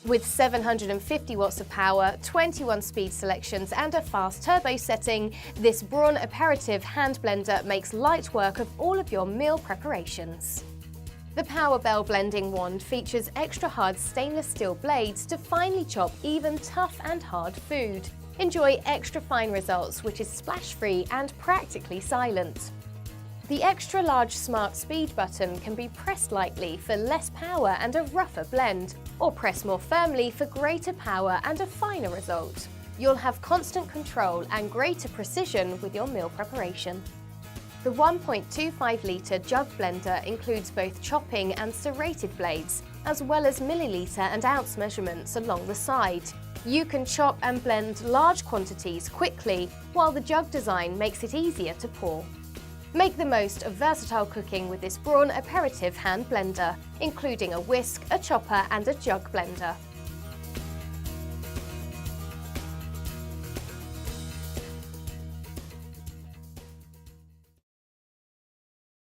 With 750 watts of power, 21 speed selections and a fast turbo setting, this Braun Aperitive Hand Blender makes light work of all of your meal preparations. The PowerBell blending wand features extra hard stainless steel blades to finely chop even tough and hard food. Enjoy extra fine results, which is splash-free and practically silent. The extra large Smart Speed button can be pressed lightly for less power and a rougher blend, or press more firmly for greater power and a finer result. You'll have constant control and greater precision with your meal preparation. The 1.25 litre jug blender includes both chopping and serrated blades, as well as milliliter and ounce measurements along the side. You can chop and blend large quantities quickly, while the jug design makes it easier to pour. Make the most of versatile cooking with this Braun Aperitive Hand Blender, including a whisk, a chopper and a jug blender.